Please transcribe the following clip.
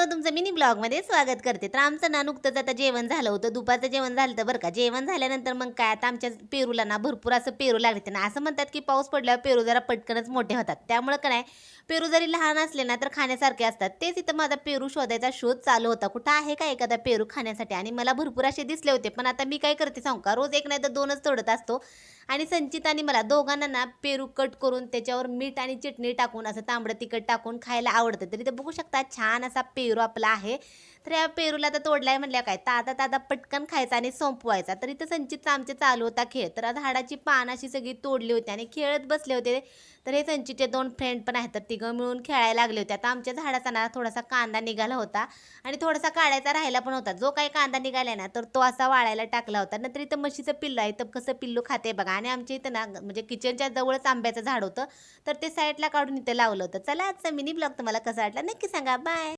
Hello, तुमचं mini ब्लॉगमध्ये स्वागत करते. तर आमचं ना नुकतंच आता जेवण झालं होतं. दुपारचं जेवण झालं होतं बरं का. जेवण झाल्यानंतर मग काय आता आमच्या पेरूला ना भरपूर असं पेरू लागले ना. असं म्हणतात की पाऊस पडल्यावर पेरू जरा पटकनच मोठे होतात. त्यामुळं काय नाही, पेरू जरी लहान असले ना तर खाण्यासारखे असतात. तेच इथं माझा पेरू शोधायचा शोध चालू होता. कुठं आहे का एखादा पेरू खाण्यासाठी आणि मला भरपूर असे दिसले होते. पण आता मी काय करते सांगू का, रोज एक नाही तर 2च तोडत असतो आणि संचित आणि मला दोघांना ना पेरू कट करून त्याच्यावर मीठ आणि चटणी टाकून असं तांबडं तिखट टाकून खायला आवडतं. तर इथं बघू शकता छान असा पेरू आपला आहे. तर या पेरूला तर तोडलाय म्हणल्यावर काय ताजा ताजा पटकन खायचा आणि संपवायचा. तर इथं संचितचा आमचे चालू होता खेळ. तर झाडाची पानं अशी सगळी तोडली होती आणि खेळत बसले होते. तर हे संचितचे 2 फ्रेंड पण आहेत. तर तिघं मिळून खेळायला लागले होते. आता आमच्या झाडाचा ना थोडासा कांदा निघाला होता आणि थोडासा काढायचा राहिला पण होता. जो काही कांदा निघालाय ना तर तो असा वाळायला टाकला होता. नंतर इथं म्हशीचं पिल्लू आहे. तर कसं पिल्लू खाते बघा आणि आमच्या इथं ना म्हणजे किचनच्या जवळच आंब्याचं झाड होतं. तर ते साईडला काढून इथे लावलं होतं. चला आजचा मिनी ब्लॉग तुम्हाला कसा वाटला नक्की सांगा. बाय.